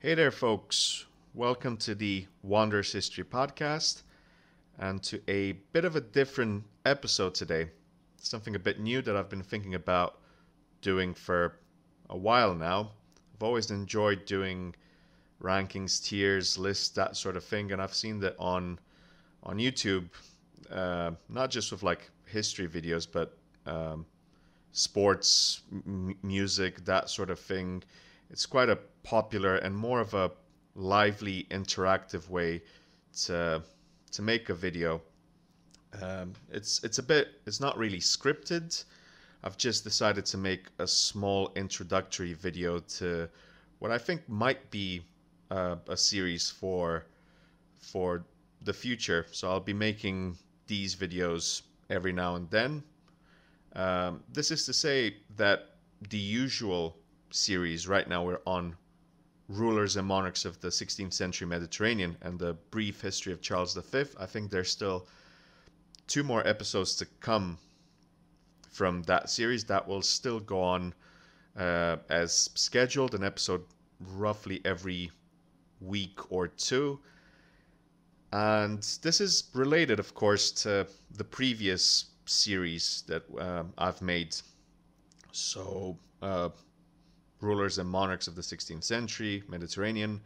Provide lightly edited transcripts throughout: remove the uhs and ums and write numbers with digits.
Hey there, folks. Welcome to the Wanderers History Podcast and to a bit of a different episode today. Something a bit new that I've been thinking about doing for a while now. I've always enjoyed doing rankings, tiers, lists, that sort of thing, and I've seen that on YouTube, not just with like history videos, but sports, music, that sort of thing. It's quite a popular and more of a lively, interactive way to make a video. It's not really scripted. I've just decided to make a small introductory video to what I think might be a series for the future. So I'll be making these videos every now and then. This is to say that the usual series right now we're on rulers and monarchs of the 16th century Mediterranean and the brief history of Charles V. I think there's still two more episodes to come from that series that will still go on as scheduled, an episode roughly every week or two. And this is related, of course, to the previous series that I've made. So, rulers and monarchs of the 16th century, Mediterranean,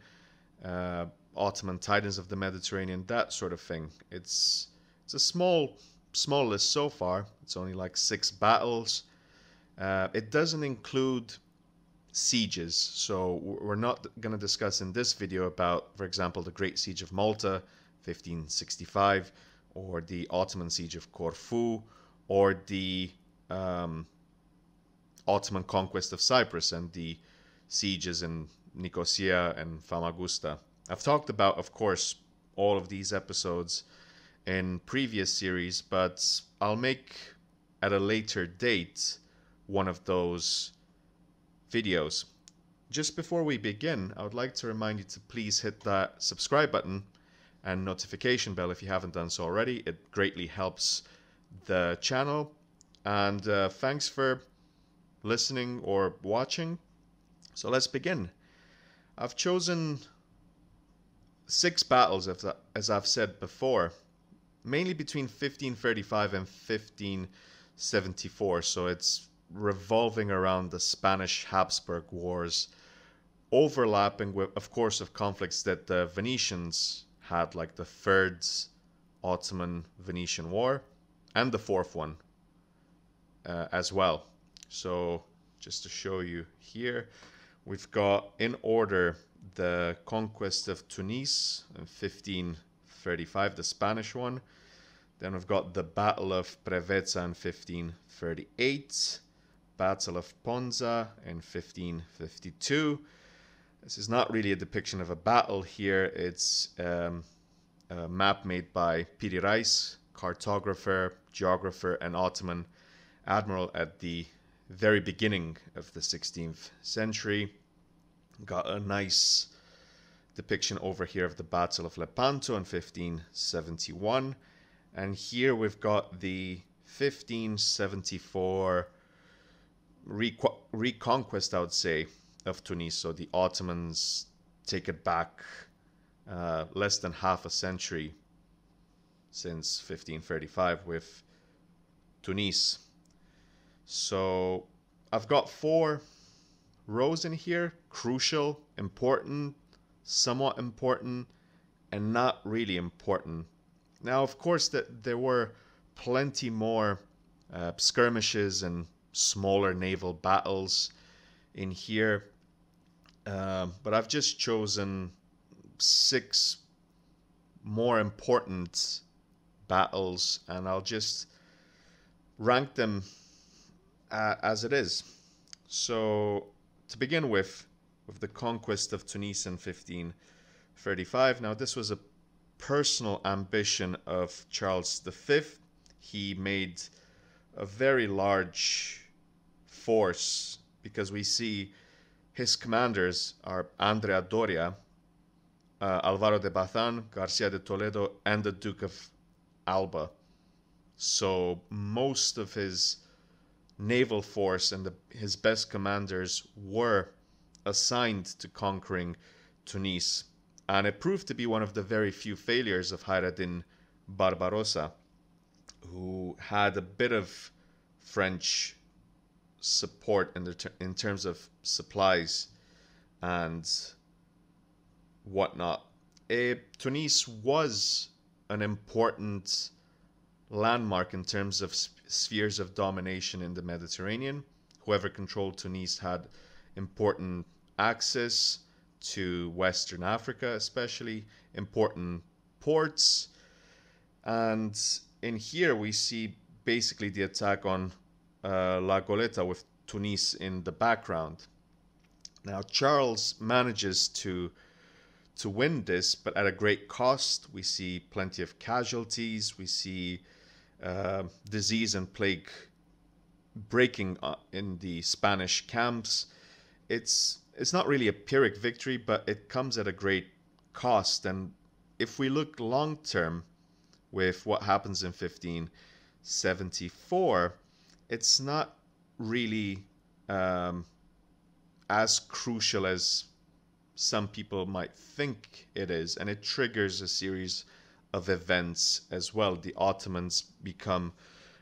Ottoman titans of the Mediterranean, that sort of thing. It's a small list so far. It's only like 6 battles. It doesn't include sieges, so we're not going to discuss in this video about, for example, the Great Siege of Malta, 1565, or the Ottoman Siege of Corfu, or the Ottoman conquest of Cyprus and the sieges in Nicosia and Famagusta. I've talked about, of course, all of these episodes in previous series, but I'll make at a later date one of those videos. Just before we begin, I would like to remind you to please hit that subscribe button and notification bell if you haven't done so already. It greatly helps the channel. And thanks for listening or watching. So let's begin. I've chosen 6 battles, as I've said before, mainly between 1535 and 1574. So it's revolving around the Spanish Habsburg Wars, overlapping with, of course, of conflicts that the Venetians had, like the Third Ottoman-Venetian War and the fourth one as well. So just to show you here, we've got in order the conquest of Tunis in 1535, the Spanish one. Then we've got the Battle of Preveza in 1538, Battle of Ponza in 1552. This is not really a depiction of a battle here. It's a map made by Piri Reis, cartographer, geographer, and Ottoman admiral at the very beginning of the 16th century. Got a nice depiction over here of the Battle of Lepanto in 1571. And here we've got the 1574 reconquest, I would say, of Tunis. So the Ottomans take it back less than half a century since 1535 with Tunis. So I've got 4 rows in here: crucial, important, somewhat important, and not really important. Now, of course, that there were plenty more skirmishes and smaller naval battles in here, but I've just chosen 6 more important battles, and I'll just rank them as it is. So to begin with the conquest of Tunis in 1535. Now, this was a personal ambition of Charles V. He made a very large force, because we see his commanders are Andrea Doria, Alvaro de Bazan, Garcia de Toledo, and the Duke of Alba. So most of his naval force and his best commanders were assigned to conquering Tunis. And it proved to be one of the very few failures of Hayreddin Barbarossa, who had a bit of French support in terms of supplies and whatnot. Tunis was an important landmark in terms of spheres of domination in the Mediterranean. Whoever controlled Tunis had important access to Western Africa, especially important ports. And in here we see basically the attack on La Goleta with Tunis in the background. Now Charles manages to win this, but at a great cost. We see plenty of casualties. We see disease and plague breaking in the Spanish camps. It's not really a Pyrrhic victory, but it comes at a great cost. And if we look long term with what happens in 1574, it's not really as crucial as some people might think it is, and it triggers a series of events as well. The Ottomans become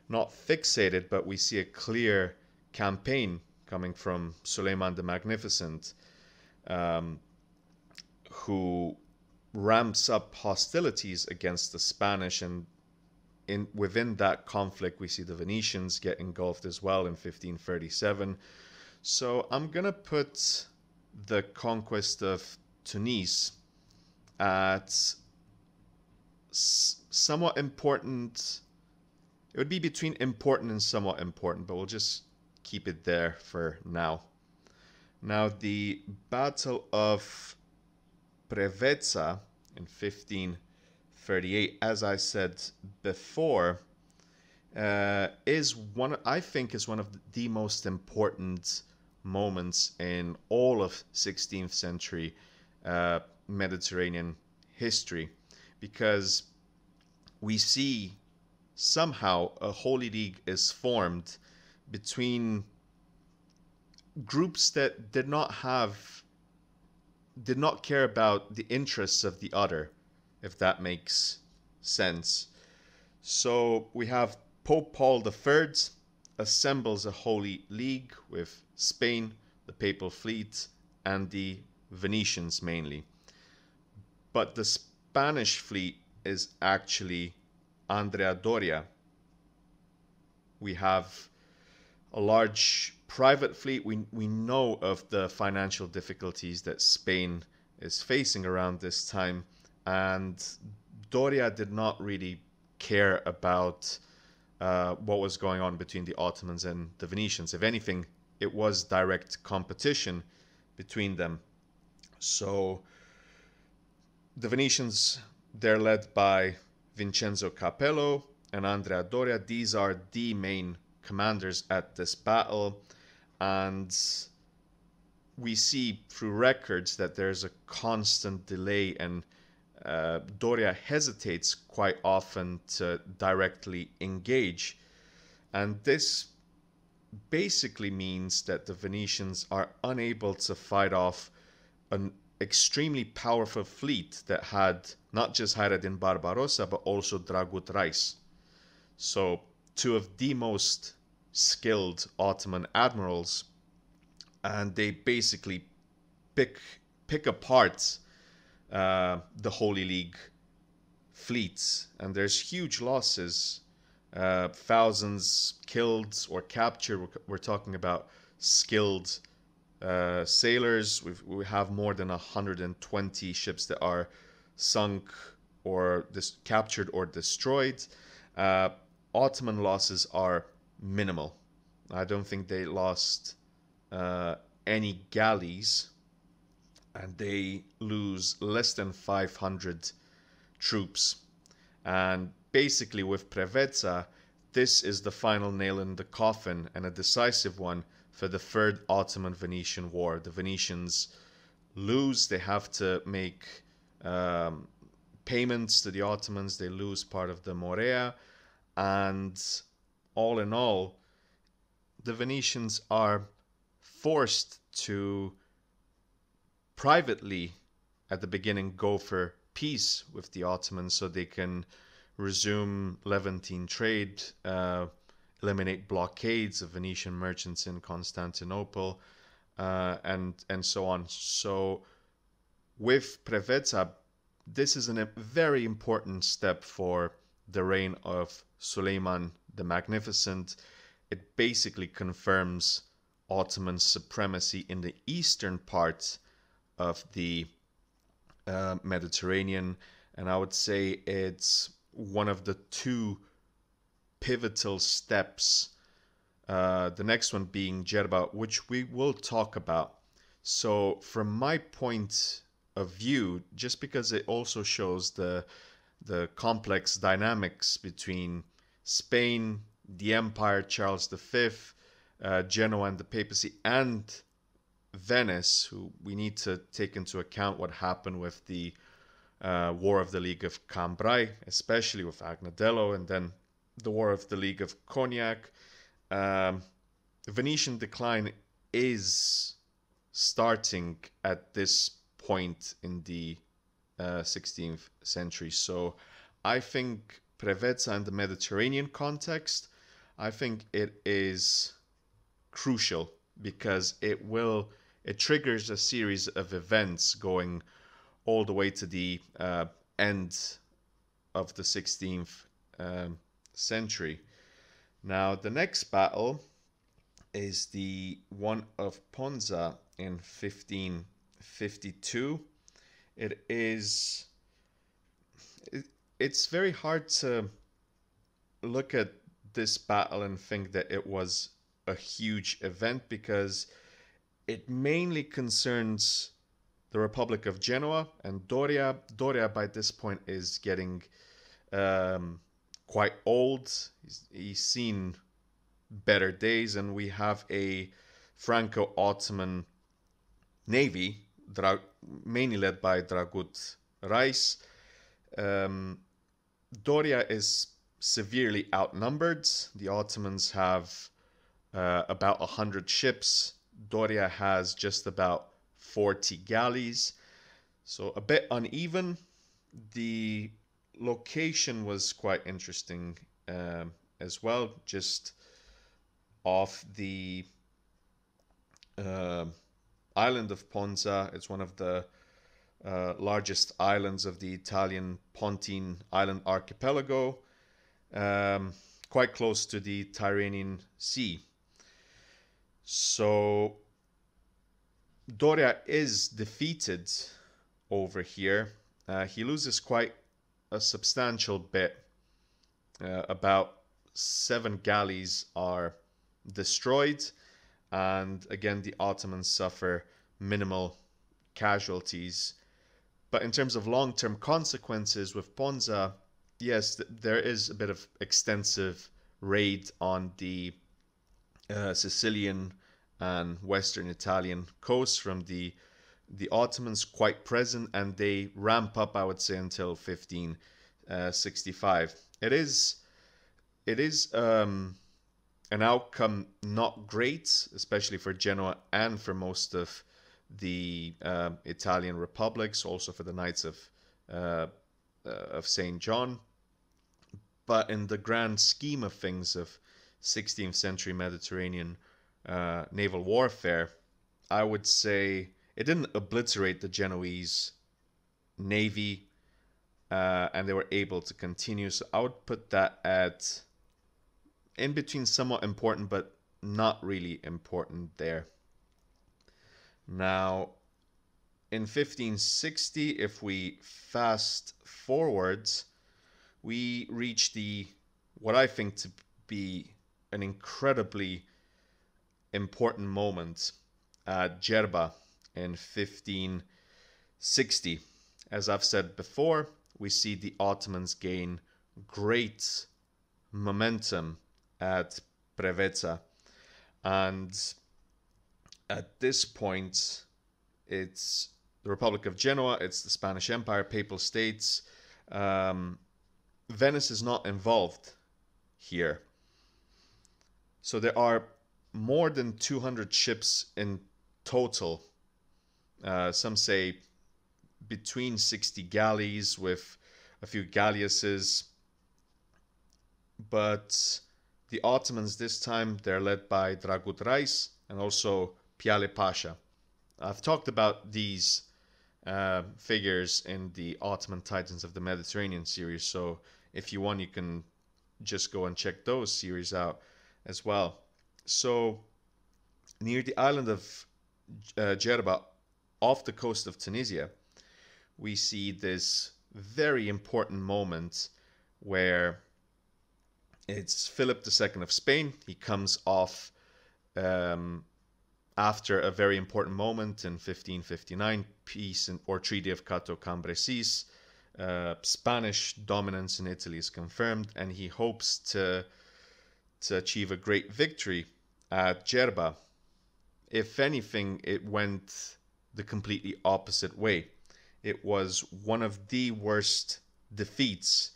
not fixated, but we see a clear campaign coming from Suleiman the Magnificent, who ramps up hostilities against the Spanish, and within that conflict we see the Venetians get engulfed as well in 1537. So I'm gonna put the conquest of Tunis at somewhat important. It would be between important and somewhat important, but we'll just keep it there for now. Now, the Battle of Preveza in 1538, as I said before, is one, I think, is one of the most important moments in all of 16th century Mediterranean history, because we see somehow a Holy League is formed between groups that did not care about the interests of the other, if that makes sense. So we have Pope Paul III assembles a Holy League with Spain, the Papal Fleet, and the Venetians mainly. But the Spanish fleet is actually Andrea Doria. We have a large private fleet. We know of the financial difficulties that Spain is facing around this time, and Doria did not really care about what was going on between the Ottomans and the Venetians. If anything, it was direct competition between them. So the Venetians, they're led by Vincenzo Capello and Andrea Doria. These are the main commanders at this battle, and we see through records that there's a constant delay, and Doria hesitates quite often to directly engage. And this basically means that the Venetians are unable to fight off an extremely powerful fleet that had not just Hayreddin Barbarossa, but also Dragut Reis. So two of the most skilled Ottoman admirals, and they basically pick apart the Holy League fleets, and there's huge losses, thousands killed or captured. We're talking about skilled sailors. We have more than 120 ships that are sunk or captured or destroyed. Ottoman losses are minimal. I don't think they lost any galleys, and they lose less than 500 troops. And basically with Preveza, this is the final nail in the coffin, and a decisive one, for the Third Ottoman-Venetian War. The Venetians lose. They have to make payments to the Ottomans. They lose part of the Morea, and all in all, the Venetians are forced to privately at the beginning go for peace with the Ottomans so they can resume Levantine trade, eliminate blockades of Venetian merchants in Constantinople, and so on. So with Preveza, this is a very important step for the reign of Suleiman the Magnificent. It basically confirms Ottoman supremacy in the eastern part of the Mediterranean, and I would say it's one of the two pivotal steps. The next one being Jerba, which we will talk about. So, from my point of view, just because it also shows the complex dynamics between Spain, the Empire, Charles V, Genoa and the papacy, and Venice, who we need to take into account what happened with the War of the League of Cambrai, especially with Agnadello, and then the War of the League of Cognac. Venetian decline is starting at this point in the 16th century. So I think Preveza in the Mediterranean context, I think it is crucial because it triggers a series of events going all the way to the end of the 16th century. Now, the next battle is the one of Ponza in 1552. It's very hard to look at this battle and think that it was a huge event because it mainly concerns the Republic of Genoa and Doria. Doria by this point is getting quite old. He's seen better days, and we have a Franco-Ottoman navy, mainly led by Dragut Rais. Doria is severely outnumbered. The Ottomans have about 100 ships. Doria has just about 40 galleys. So a bit uneven. The location was quite interesting as well, just off the island of Ponza. It's one of the largest islands of the Italian Pontine Island archipelago, quite close to the Tyrrhenian Sea. So Doria is defeated over here. He loses quite a substantial bit. About 7 galleys are destroyed, and again the Ottomans suffer minimal casualties. But in terms of long-term consequences with Ponza, yes, there is a bit of extensive raid on the Sicilian and Western Italian coast from the Ottomans, quite present, and they ramp up, I would say, until 1565. It is an outcome not great, especially for Genoa and for most of the Italian republics, also for the Knights of St. John. But in the grand scheme of things of 16th century Mediterranean naval warfare, I would say it didn't obliterate the Genoese navy, and they were able to continue. So I would put that at in between somewhat important, but not really important there. Now, in 1560, if we fast forwards, we reach what I think to be an incredibly important moment at Jerba in 1560. As I've said before, we see the Ottomans gain great momentum at Preveza, and at this point it's the Republic of Genoa, it's the Spanish Empire, Papal States. Venice is not involved here. So there are more than 200 ships in total. Some say between 60 galleys with a few galleasses. But the Ottomans this time, they're led by Dragut Reis and also Piale Pasha. I've talked about these figures in the Ottoman Titans of the Mediterranean series, so if you want, you can just go and check those series out as well. So near the island of Djerba, off the coast of Tunisia, we see this very important moment where it's Philip II of Spain. He comes off after a very important moment in 1559, peace or Treaty of Cato Cambresis. Spanish dominance in Italy is confirmed, and he hopes to achieve a great victory at Djerba. If anything, it went the completely opposite way. It was one of the worst defeats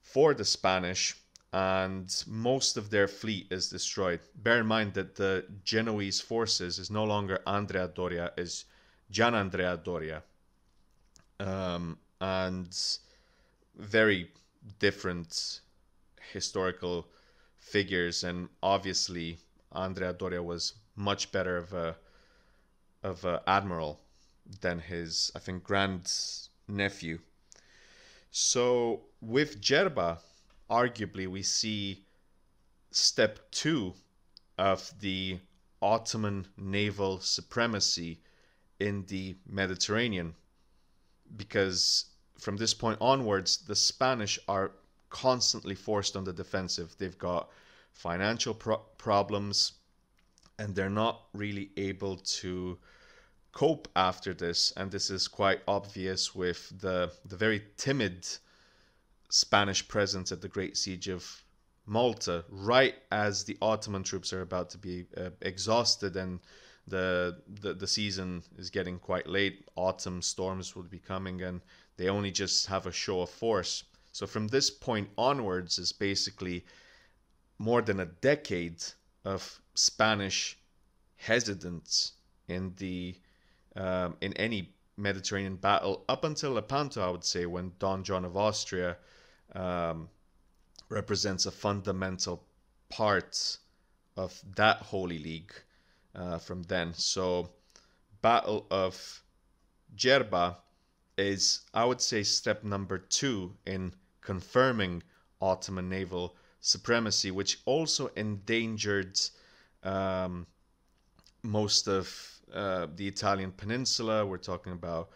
for the Spanish, and most of their fleet is destroyed. Bear in mind that the Genoese forces is no longer Andrea Doria, is Gianandrea Doria. And very different historical figures, and obviously Andrea Doria was much better of a admiral than his, I think, grand nephew. So with Djerba, arguably we see step 2 of the Ottoman naval supremacy in the Mediterranean, because from this point onwards, the Spanish are constantly forced on the defensive. They've got financial problems, and they're not really able to cope after this. And this is quite obvious with the very timid Spanish presence at the Great Siege of Malta, right as the Ottoman troops are about to be exhausted and the season is getting quite late. Autumn storms will be coming, and they only just have a show of force. So from this point onwards is basically more than a decade of Spanish hesitance in any Mediterranean battle, up until Lepanto, I would say, when Don John of Austria represents a fundamental part of that Holy League from then. So Battle of Djerba is, I would say, step number 2 in confirming Ottoman naval supremacy, which also endangered most of the Italian peninsula. We're talking about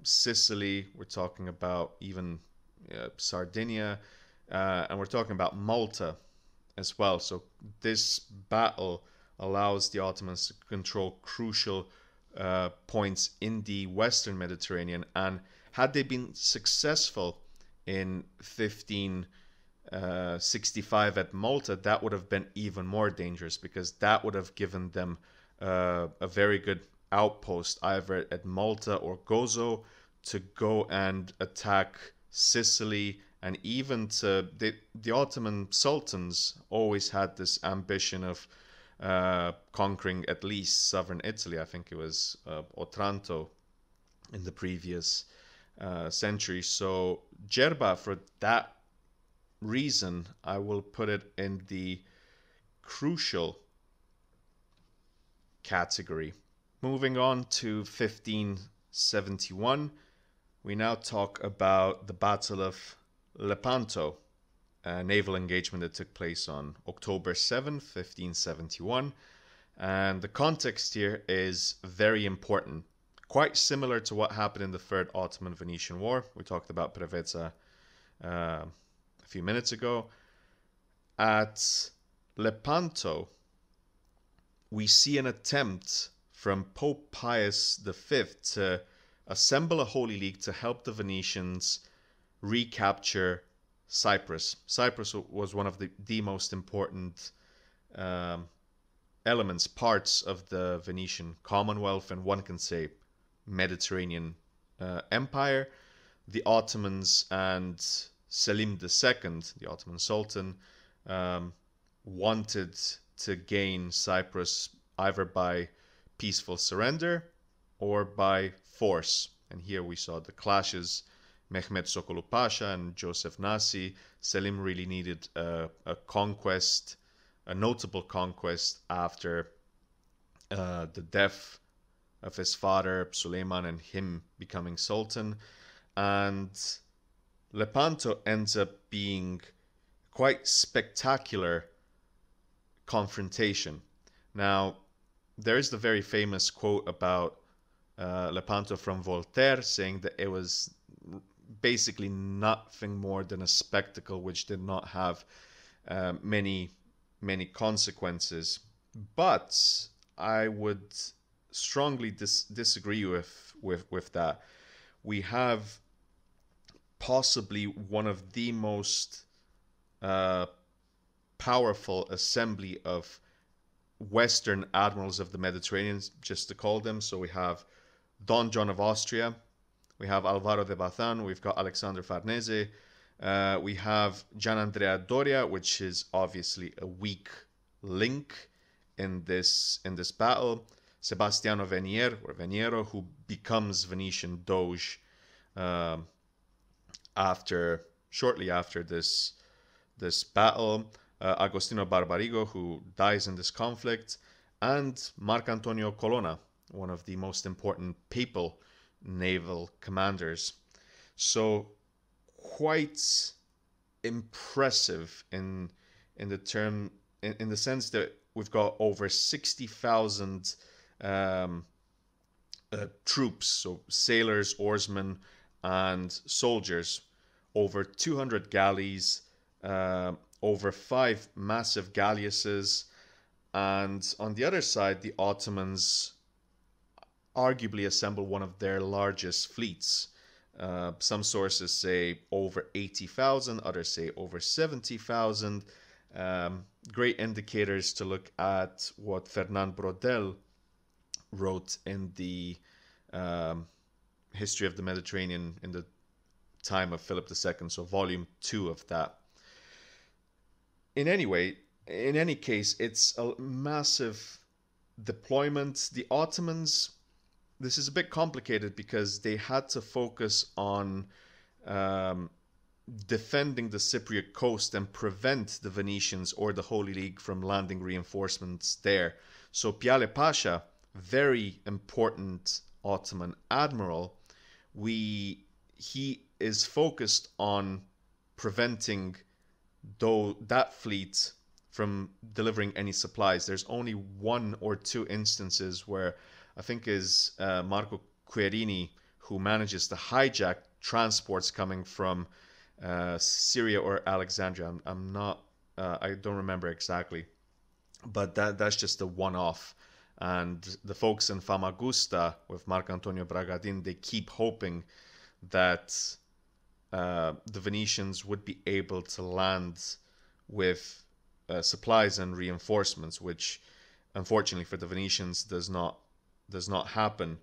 Sicily, we're talking about even Sardinia, and we're talking about Malta as well. So this battle allows the Ottomans to control crucial points in the Western Mediterranean, and had they been successful in 1565 at Malta, that would have been even more dangerous, because that would have given them a very good outpost either at Malta or Gozo to go and attack Sicily. And even the Ottoman sultans always had this ambition of conquering at least southern Italy. I think it was Otranto in the previous century. So Djerba, for that reason, I will put it in the crucial category. Moving on to 1571, we now talk about the Battle of Lepanto, a naval engagement that took place on October 7th, 1571. And the context here is very important. Quite similar to what happened in the Third Ottoman-Venetian War. We talked about Preveza a few minutes ago. At Lepanto, we see an attempt from Pope Pius V to assemble a Holy League to help the Venetians recapture Cyprus. Cyprus was one of the most important elements, parts of the Venetian Commonwealth, and one can say Mediterranean Empire. The Ottomans and Selim II, the Ottoman Sultan, wanted to gain Cyprus either by peaceful surrender or by force. And here we saw the clashes. Mehmet Sokolu Pasha and Joseph Nasi. Selim really needed a conquest, a notable conquest after the death of his father Suleiman and him becoming sultan. And Lepanto ends up being quite spectacular confrontation. Now, there is the very famous quote about Lepanto from Voltaire saying that it was basically nothing more than a spectacle which did not have many consequences. But I would strongly disagree with that. We have possibly one of the most powerful assembly of Western admirals of the Mediterranean, just to call them. So we have Don John of Austria, we have Alvaro de Bazan, we've got Alexander Farnese, we have Gianandrea Doria, which is obviously a weak link in this battle. Sebastiano Veniero, who becomes Venetian Doge shortly after this battle. Agostino Barbarigo, who dies in this conflict, and Marcantonio Colonna, one of the most important papal naval commanders. So quite impressive in the sense that we've got over 60,000 troops, so sailors, oarsmen, and soldiers, over 200 galleys, over 5 massive galleasses, and on the other side, the Ottomans arguably assemble one of their largest fleets. Some sources say over 80,000, others say over 70,000. Great indicators to look at what Fernand Braudel wrote in the History of the Mediterranean in the time of Philip II, so volume 2 of that. In any case, it's a massive deployment. The Ottomans, this is a bit complicated because they had to focus on defending the Cypriot coast and prevent the Venetians or the Holy League from landing reinforcements there. So Piale Pasha, very important Ottoman admiral, he is focused on preventing that fleet from delivering any supplies. There's only 1 or 2 instances where I think is Marco Querini who manages to hijack transports coming from Syria or Alexandria. I'm not, I don't remember exactly, but that's just a one-off. And the folks in Famagusta with Marcantonio Bragadin, they keep hoping that the Venetians would be able to land with supplies and reinforcements, which unfortunately for the Venetians does not happen.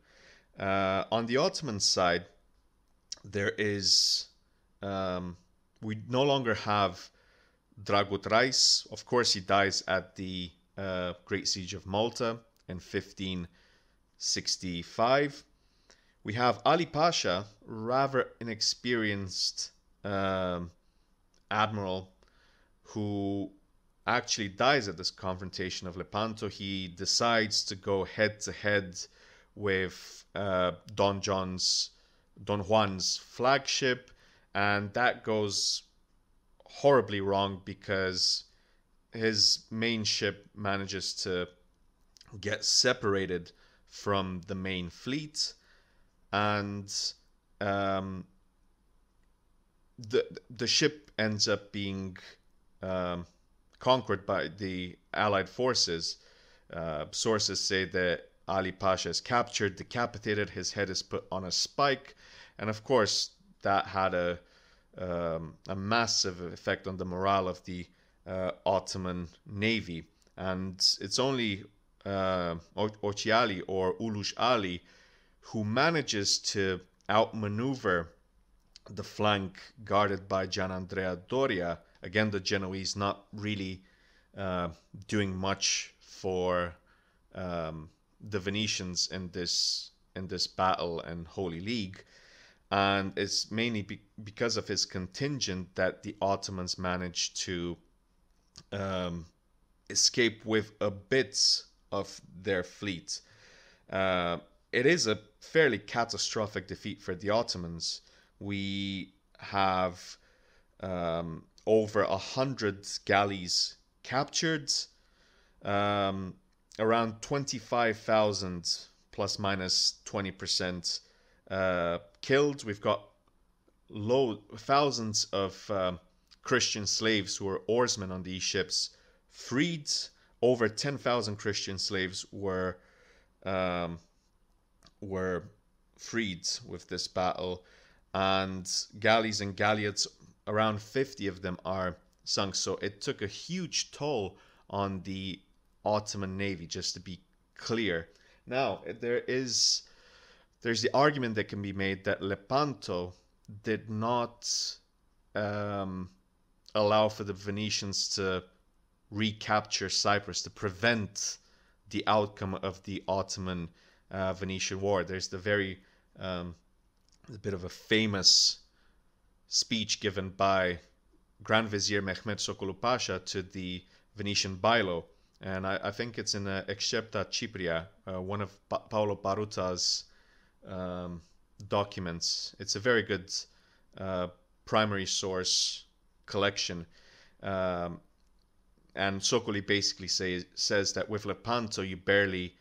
On the Ottoman side, there is we no longer have Dragut Rais. Of course, he dies at the Great Siege of Malta in 1565. We have Ali Pasha, rather inexperienced admiral, who actually dies at this confrontation of Lepanto. He decides to go head-to-head with Don Juan's flagship, and that goes horribly wrong because his main ship manages to get separated from the main fleet, and the ship ends up being conquered by the Allied forces. Sources say that Ali Pasha is captured, decapitated, his head is put on a spike, and of course that had a massive effect on the morale of the Ottoman navy. And it's only Ochiali or Ulush Ali who manages to outmaneuver the flank guarded by Gianandrea Doria. Again, the Genoese not really doing much for the Venetians in this in this battle and Holy League, and it's mainly because of his contingent that the Ottomans managed to um, escape with a bit of their fleet. Uh, it is a fairly catastrophic defeat for the Ottomans. We have over 100 galleys captured, um, around 25,000 plus minus 20% killed. We've got thousands of Christian slaves who were oarsmen on these ships freed. Over 10,000 Christian slaves um, were freed with this battle, and galleys and galleots, around 50 of them are sunk. So it took a huge toll on the Ottoman Navy, just to be clear. Now, there's the argument that can be made that Lepanto did not um, allow for the Venetians to recapture Cyprus, to prevent the outcome of the Ottoman Venetian War. There's the a bit of a famous speech given by Grand Vizier Mehmed Sokolu Pasha to the Venetian Bailo, and I think it's in Excepta Cypria, one of Paolo Paruta's documents. It's a very good primary source collection. And Sokoli basically says that with Lepanto you barely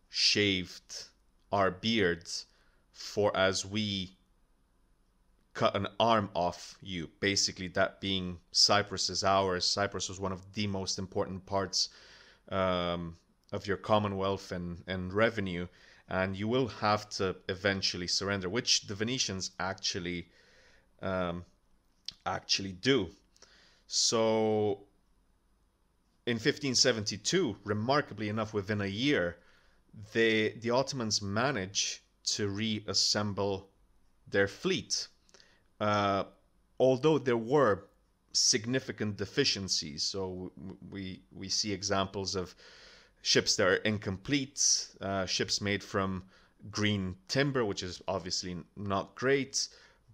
shaved our beards, for as we cut an arm off you. Basically, that being Cyprus is ours. Cyprus was one of the most important parts of your commonwealth and revenue, and you will have to eventually surrender, which the Venetians actually do. So in 1572, remarkably enough, within a year, the Ottomans managed to reassemble their fleet. Although there were significant deficiencies, so we see examples of ships that are incomplete, ships made from green timber, which is obviously not great,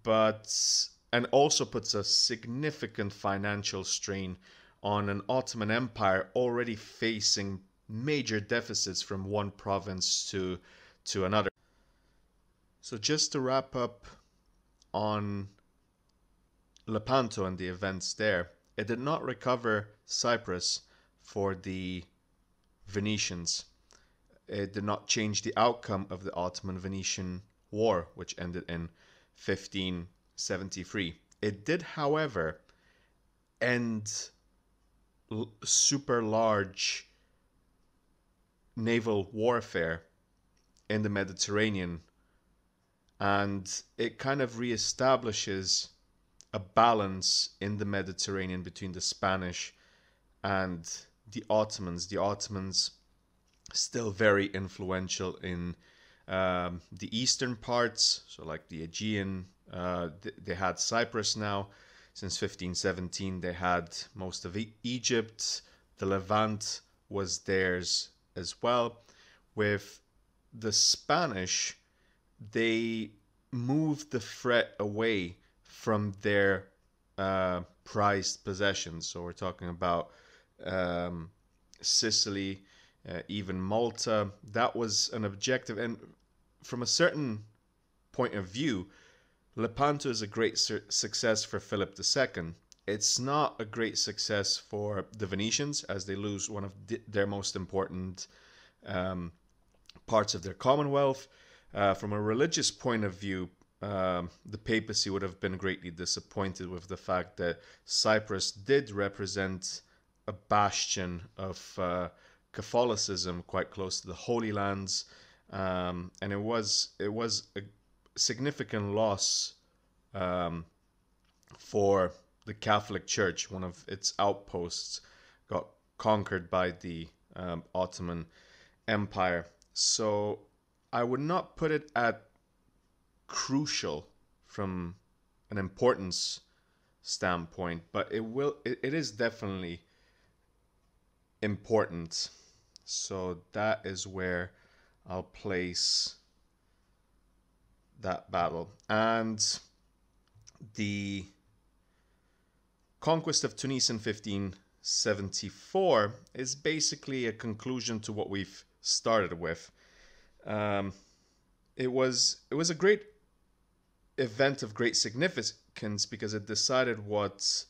and also puts a significant financial strain on an Ottoman Empire already facing major deficits from one province to another. So just to wrap up on Lepanto and the events there, it did not recover Cyprus for the Venetians. It did not change the outcome of the Ottoman-Venetian War, which ended in 1573. It did, however, end super large naval warfare in the Mediterranean, and it kind of reestablishes a balance in the Mediterranean between the Spanish and the Ottomans. The Ottomans still very influential in the eastern parts, so like the Aegean. They had Cyprus now. Since 1517, they had most of Egypt. The Levant was theirs as well. With the Spanish, they moved the threat away from their prized possessions. So we're talking about Sicily, even Malta. That was an objective. And from a certain point of view, Lepanto is a great success for Philip II. It's not a great success for the Venetians, as they lose one of their most important parts of their commonwealth. From a religious point of view, the papacy would have been greatly disappointed with the fact that Cyprus did represent a bastion of Catholicism quite close to the Holy Lands, and it was a significant loss for the Catholic Church. One of its outposts got conquered by the Ottoman Empire. So I would not put it at crucial from an importance standpoint, but it is definitely important. So that is where I'll place that battle. And the conquest of Tunis in 1574 is basically a conclusion to what we've started with. Um, it was a great event of great significance because it decided what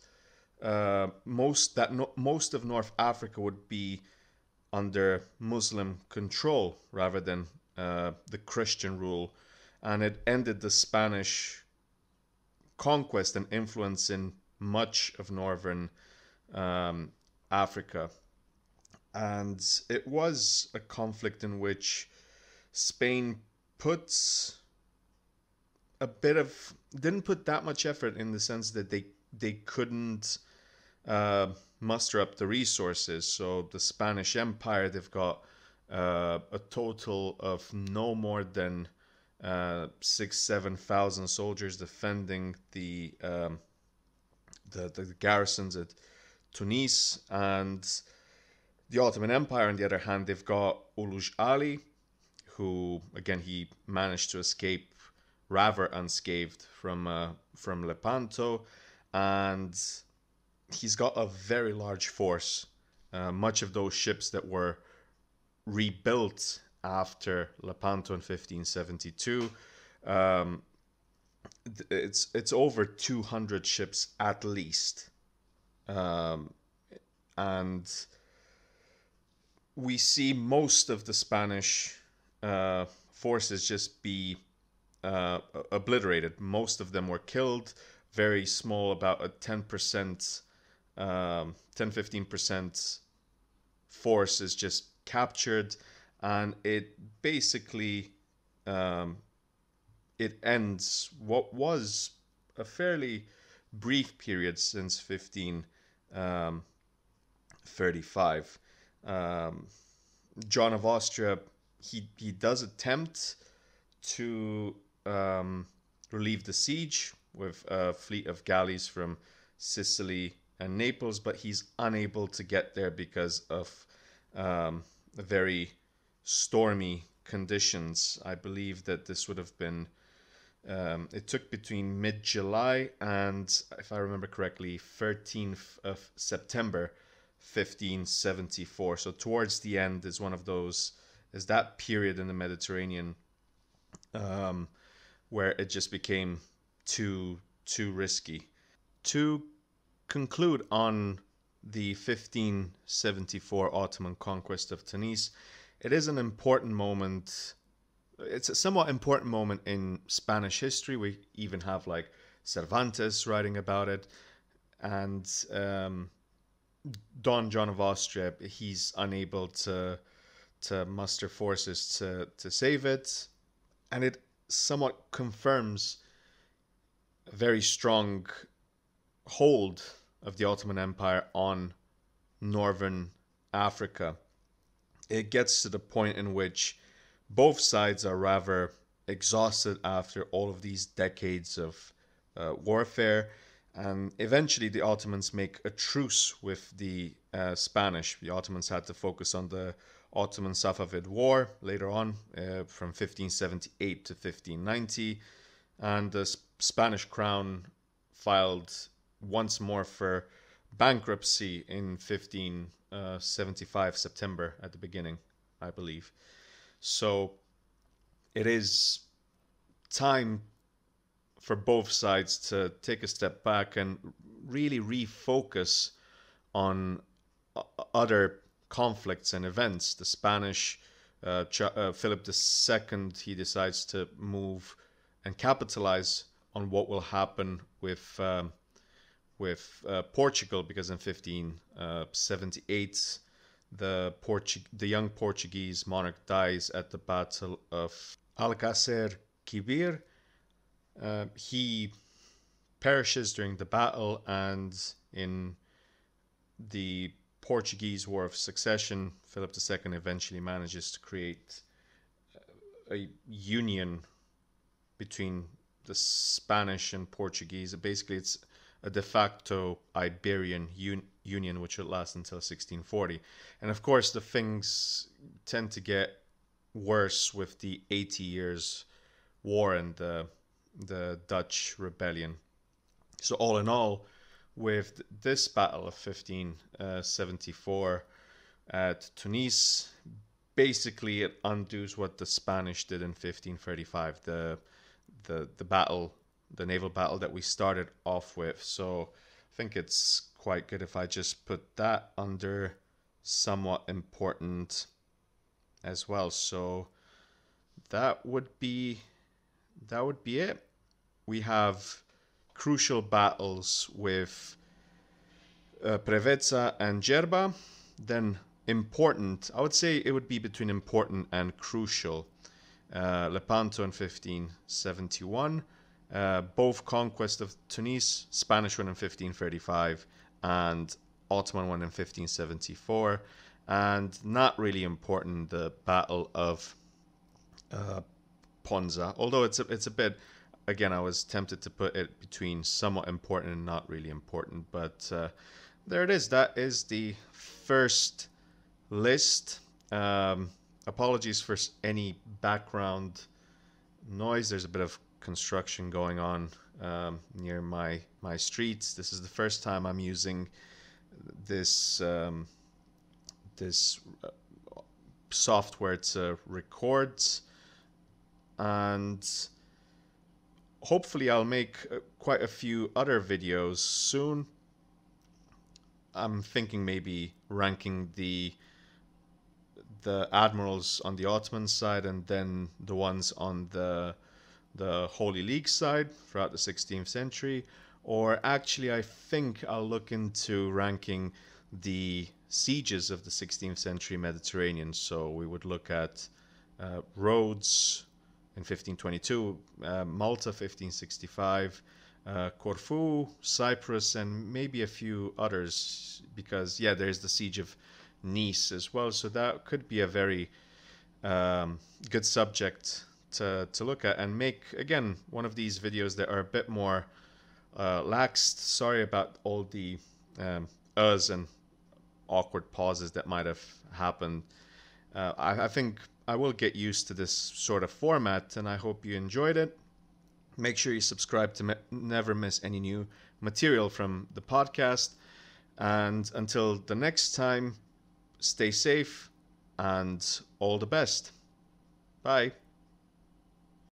most of North Africa would be under Muslim control rather than the Christian rule, and it ended the Spanish conquest and influence in much of northern um, Africa. And it was a conflict in which Spain puts a bit of didn't put that much effort in the sense that they couldn't uh, muster up the resources. So the Spanish Empire, they've got a total of no more than 6,000-7,000 soldiers defending the garrisons at Tunis, and the Ottoman Empire, on the other hand, they've got Uluj Ali, who again he managed to escape rather unscathed from Lepanto, and he's got a very large force. Much of those ships that were rebuilt after Lepanto in 1572. Um, it's over 200 ships at least, um, and we see most of the Spanish forces just be obliterated. Most of them were killed. Very small, about a 10%, 10-15% force is just captured, and it basically um, it ends what was a fairly brief period since 1535. Um, John of Austria, he does attempt to relieve the siege with a fleet of galleys from Sicily and Naples, but he's unable to get there because of very stormy conditions. I believe that this would have been it took between mid-July and, if I remember correctly, 13th of September 1574. So towards the end is that period in the Mediterranean um, where it just became too risky. To conclude on the 1574 Ottoman conquest of Tunis, it is an important moment. It's a somewhat important moment in Spanish history. We even have like Cervantes writing about it, and Don John of Austria, he's unable to muster forces to save it, and it somewhat confirms a very strong hold of the Ottoman Empire on northern Africa. It gets to the point in which both sides are rather exhausted after all of these decades of warfare, and eventually the Ottomans make a truce with the Spanish. The Ottomans had to focus on the Ottoman Safavid War later on, from 1578 to 1590, and the Spanish crown filed once more for bankruptcy in 1575 September at the beginning, I believe. So it is time for both sides to take a step back and really refocus on other conflicts and events. The Spanish, Philip II, he decides to move and capitalize on what will happen with Portugal, because in 1578 the young Portuguese monarch dies at the Battle of Alcácer Quibir. He perishes during the battle, and in the Portuguese War of Succession, Philip II eventually manages to create a union between the Spanish and Portuguese. Basically, it's a de facto Iberian union, which would last until 1640. And of course, the things tend to get worse with the 80 Years' War and the Dutch rebellion. So all in all, with this battle of 1574 at Tunis, basically it undoes what the Spanish did in 1535, the battle, the naval battle that we started off with. So I think it's quite good if I just put that under somewhat important as well. So that would be it. We have crucial battles with Preveza and Gerba. Then important, I would say it would be between important and crucial. Lepanto in 1571, both conquest of Tunis, Spanish one in 1535, and Ottoman one in 1574. And not really important, the Battle of Ponza, although it's a bit, again, I was tempted to put it between somewhat important and not really important, but there it is. That is the first list. Apologies for any background noise. There's a bit of construction going on near my streets. This is the first time I'm using this software to record, and hopefully I'll make quite a few other videos soon. I'm thinking maybe ranking the admirals on the Ottoman side and then the ones on the Holy League side throughout the 16th century. Or actually, I think I'll look into ranking the sieges of the 16th century Mediterranean. So we would look at Rhodes in 1522, Malta 1565, Corfu, Cyprus, and maybe a few others, because yeah, there's the siege of Nice as well. So that could be a very good subject to look at and make, again, one of these videos that are a bit more laxed. Sorry about all the uhs and awkward pauses that might have happened. I think I will get used to this sort of format, and I hope you enjoyed it. Make sure you subscribe to never miss any new material from the podcast. And until the next time, stay safe and all the best. Bye.